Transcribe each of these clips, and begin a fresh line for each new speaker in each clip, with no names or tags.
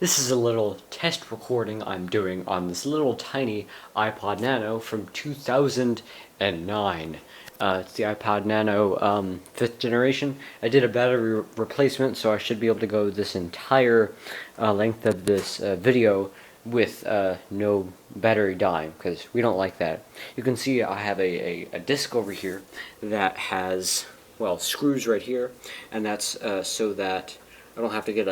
This is a little test recording I'm doing on this little tiny iPod Nano from 2009. It's the iPod Nano 5th generation. I did a battery replacement, so I should be able to go this entire length of this video with no battery dying, because we don't like that. You can see I have a disc over here that has, well, screws right here, and that's so that I don't have to get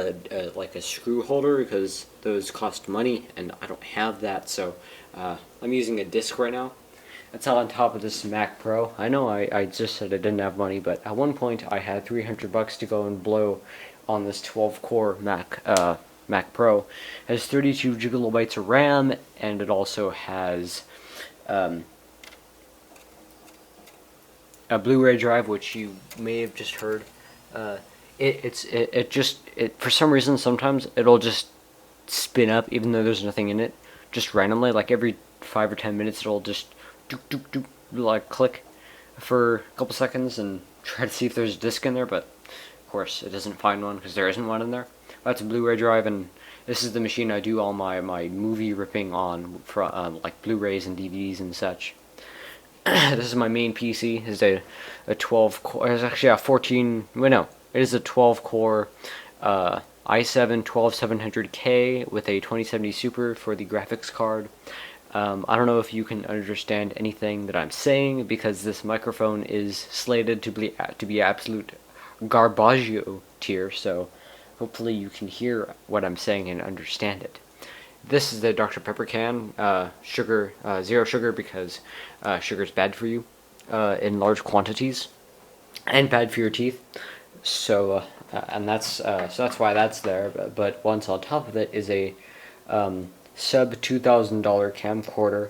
like a screw holder, because those cost money and I don't have that. So I'm using a disc right now. That's all on top of this Mac Pro. I know I just said I didn't have money, but at one point I had $300 to go and blow on this 12-core Mac Pro. It has 32 gigabytes of RAM, and it also has a Blu-ray drive, which you may have just heard. It for some reason sometimes it'll just spin up even though there's nothing in it, just randomly. Like every 5 or 10 minutes it'll just doop doop doop, like click for a couple seconds and try to see if there's a disc in there, but of course it doesn't find one because there isn't one in there. That's a Blu-ray drive, and this is the machine I do all my movie ripping on, from like Blu-rays and DVDs and such. This is my main PC. It's a 12 core. It's actually a 14. Wait, no. It is a 12-core i7 12700K with a 2070 Super for the graphics card. I don't know if you can understand anything that I'm saying, because this microphone is slated to be absolute garbaggio tier, so hopefully you can hear what I'm saying and understand it. This is the Dr. Pepper can, sugar, zero sugar, because sugar's bad for you in large quantities, and bad for your teeth. So that's why that's there. But once on top of it is a sub $2,000 camcorder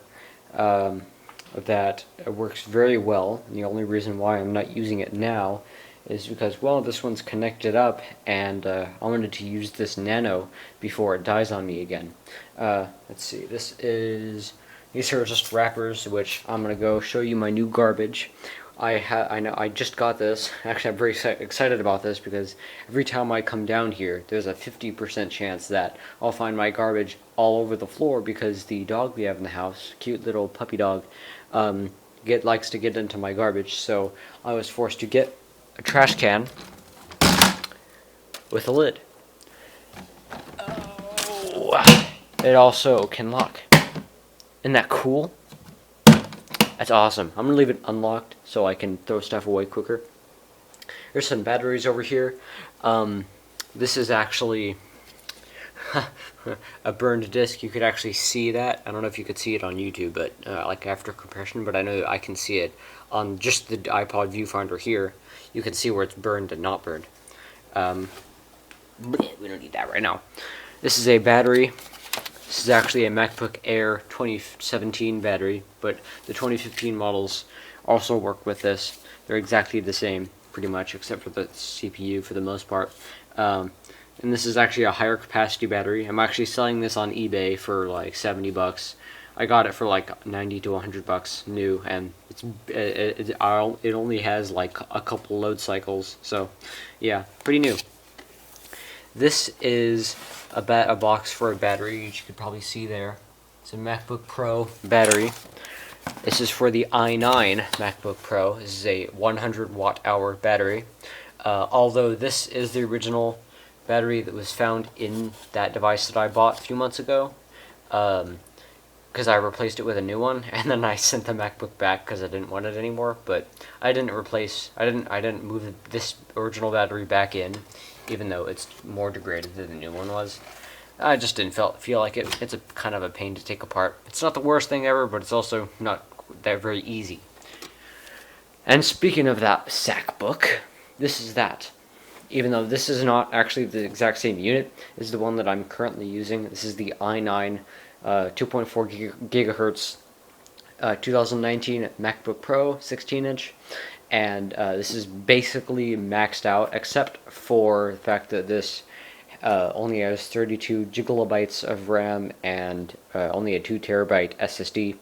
that works very well. And the only reason why I'm not using it now is because, well, this one's connected up, and I wanted to use this Nano before it dies on me again. Let's see, these are just wrappers, which I'm gonna go show you my new garbage. I just got this. Actually, I'm very excited about this, because every time I come down here, there's a 50% chance that I'll find my garbage all over the floor, because the dog we have in the house, cute little puppy dog, likes to get into my garbage. So I was forced to get a trash can with a lid. Oh, it also can lock. Isn't that cool? That's awesome. I'm going to leave it unlocked so I can throw stuff away quicker. There's some batteries over here. This is actually a burned disc. You could actually see that. I don't know if you could see it on YouTube, but like after compression, but I know I can see it on just the iPod viewfinder here. You can see where it's burned and not burned. We don't need that right now. This is a battery. This is actually a MacBook Air 2017 battery, but the 2015 models also work with this. They're exactly the same, pretty much, except for the CPU for the most part. And this is actually a higher capacity battery. I'm actually selling this on eBay for like $70. I got it for like $90 to $100 new, and it only has like a couple load cycles, so yeah, pretty new. This is a box for a battery, which you could probably see there. It's a MacBook Pro battery. This is for the i9 MacBook Pro. This is a 100 watt-hour battery. Although this is the original battery that was found in that device that I bought a few months ago, because I replaced it with a new one, and then I sent the MacBook back because I didn't want it anymore. But I didn't move this original battery back in, even though it's more degraded than the new one was. I just didn't feel like it. It's a kind of a pain to take apart. It's not the worst thing ever, but it's also not that very easy. And speaking of that sack book, this is that. Even though this is not actually the exact same unit, this is the one that I'm currently using. This is the i9 2.4 gigahertz 2019 MacBook Pro 16-inch. And this is basically maxed out, except for the fact that this only has 32 gigabytes of RAM and only a 2 terabyte SSD,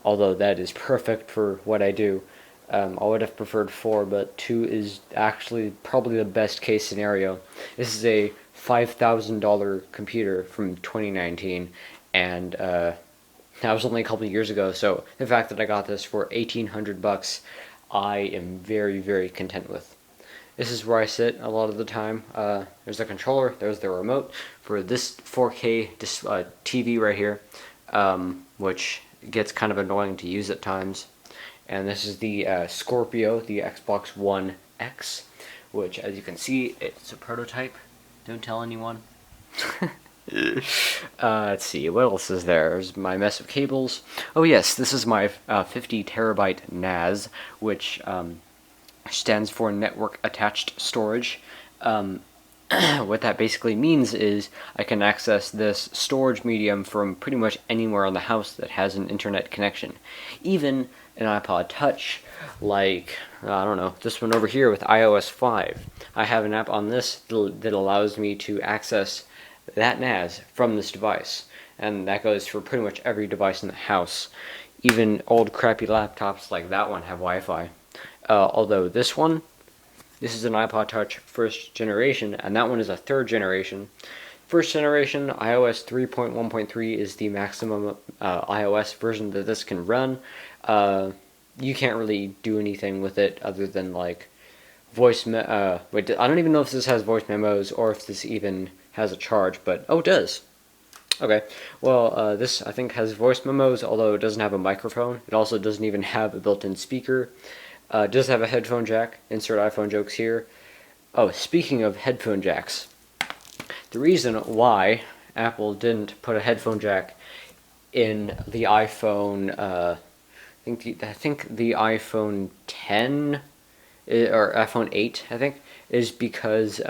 although that is perfect for what I do. I would have preferred 4, but 2 is actually probably the best case scenario. This is a $5,000 computer from 2019, and that was only a couple of years ago. So the fact that I got this for $1,800, I am very, very content with. This is where I sit a lot of the time. There's the controller, there's the remote for this 4K TV right here, which gets kind of annoying to use at times. And this is the Scorpio, the Xbox One X, which, as you can see, it's a prototype. Don't tell anyone. Let's see, what else is there? There's my mess of cables. Oh yes, this is my 50 terabyte NAS, which stands for Network Attached Storage. What that basically means is I can access this storage medium from pretty much anywhere in the house that has an internet connection. Even an iPod Touch, like, I don't know, this one over here with iOS 5. I have an app on this that allows me to access that NAS from this device, and that goes for pretty much every device in the house. Even old crappy laptops like that one have Wi-Fi. Although this is an iPod Touch first generation, and that one is a third generation. First generation, iOS 3.1.3 is the maximum iOS version that this can run. You can't really do anything with it other than like wait, I don't even know if this has voice memos or if this even has a charge, but oh, it does. Okay, well, this I think has voice memos, although it doesn't have a microphone. It also doesn't even have a built-in speaker. It does have a headphone jack. Insert iPhone jokes here. Oh, speaking of headphone jacks, the reason why Apple didn't put a headphone jack in the iPhone, I think the iPhone 10 or iPhone 8, I think, is because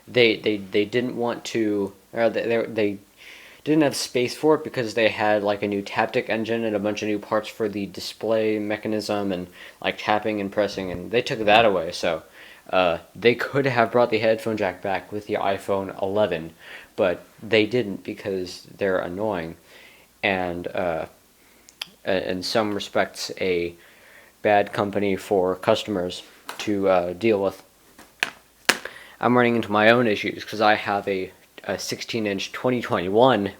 they didn't want to, or they didn't have space for it because they had like a new taptic engine and a bunch of new parts for the display mechanism and like tapping and pressing, and they took that away. So they could have brought the headphone jack back with the iPhone 11, but they didn't because they're annoying and in some respects a bad company for customers to deal with. I'm running into my own issues because I have a 16-inch 2021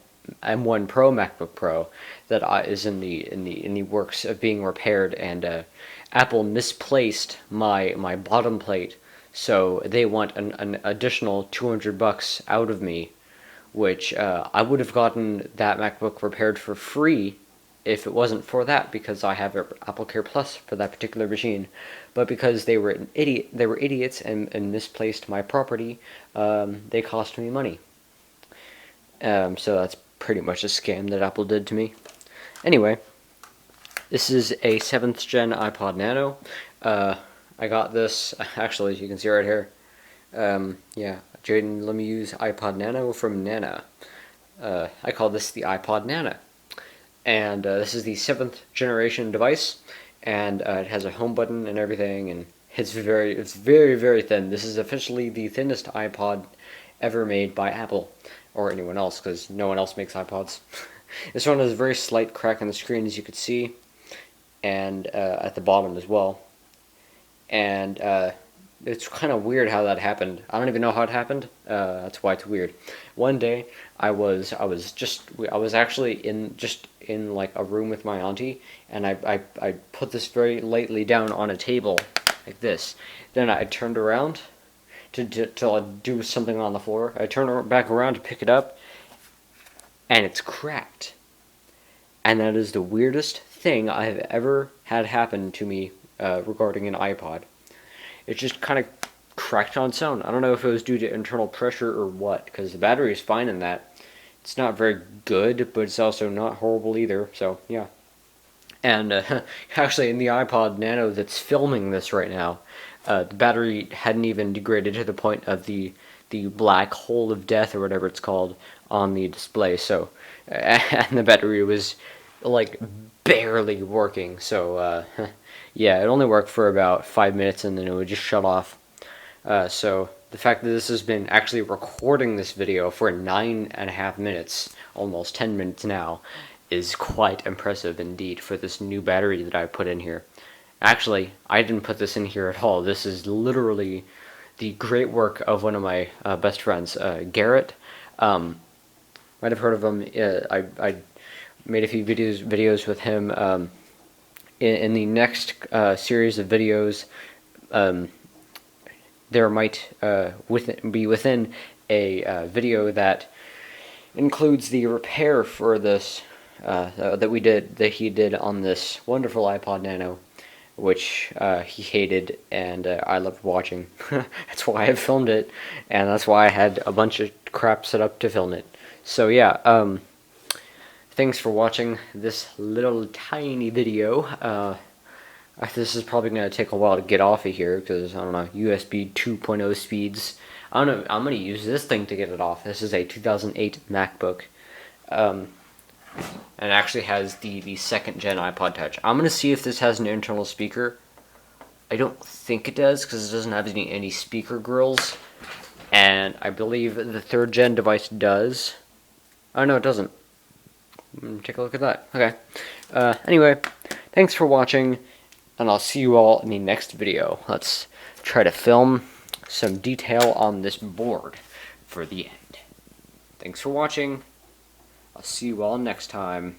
M1 Pro MacBook Pro that is in the works of being repaired, and Apple misplaced my bottom plate, so they want an additional $200 out of me, which I would have gotten that MacBook repaired for free if it wasn't for that, because I have Apple Care Plus for that particular machine. But because they were idiots and misplaced my property, they cost me money. So that's pretty much a scam that Apple did to me. Anyway, this is a 7th gen iPod Nano. I got this, actually, as you can see right here. Yeah, Jaden let me use iPod Nano from Nana. I call this the iPod Nana. And this is the 7th generation device, and it has a home button and everything, and it's very, very thin. This is officially the thinnest iPod ever made by Apple, or anyone else, because no one else makes iPods. This one has a very slight crack in the screen, as you could see, and at the bottom as well. And it's kind of weird how that happened. I don't even know how it happened. That's why it's weird. One day, I was actually in like a room with my auntie, and I put this very lightly down on a table like this. Then I turned around to do something on the floor. I turned back around to pick it up, and it's cracked. And that is the weirdest thing I have ever had happen to me regarding an iPod. It just kind of cracked on its own. I don't know if it was due to internal pressure or what, because the battery is fine in that. It's not very good, but it's also not horrible either, so yeah. And actually, in the iPod Nano that's filming this right now, the battery hadn't even degraded to the point of the black hole of death, or whatever it's called, on the display, so, and the battery was, like, barely working, so, yeah, it only worked for about 5 minutes, and then it would just shut off. So the fact that this has been actually recording this video for 9.5 minutes, almost 10 minutes now, is quite impressive indeed for this new battery that I put in here. Actually, I didn't put this in here at all. This is literally the great work of one of my best friends, Garrett. Might have heard of him. I made a few videos with him. In the next series of videos, there might be within a video that includes the repair for this that he did on this wonderful iPod Nano, which he hated and I loved watching. That's why I filmed it, and that's why I had a bunch of crap set up to film it. So yeah, thanks for watching this little tiny video. This is probably going to take a while to get off of here because, I don't know, USB 2.0 speeds. I don't know, I'm going to use this thing to get it off. This is a 2008 MacBook. And it actually has the second gen iPod Touch. I'm going to see if this has an internal speaker. I don't think it does because it doesn't have any speaker grills. And I believe the third gen device does. Oh, no, it doesn't. Take a look at that. Okay. Anyway, thanks for watching, and I'll see you all in the next video. Let's try to film some detail on this board for the end. Thanks for watching. I'll see you all next time.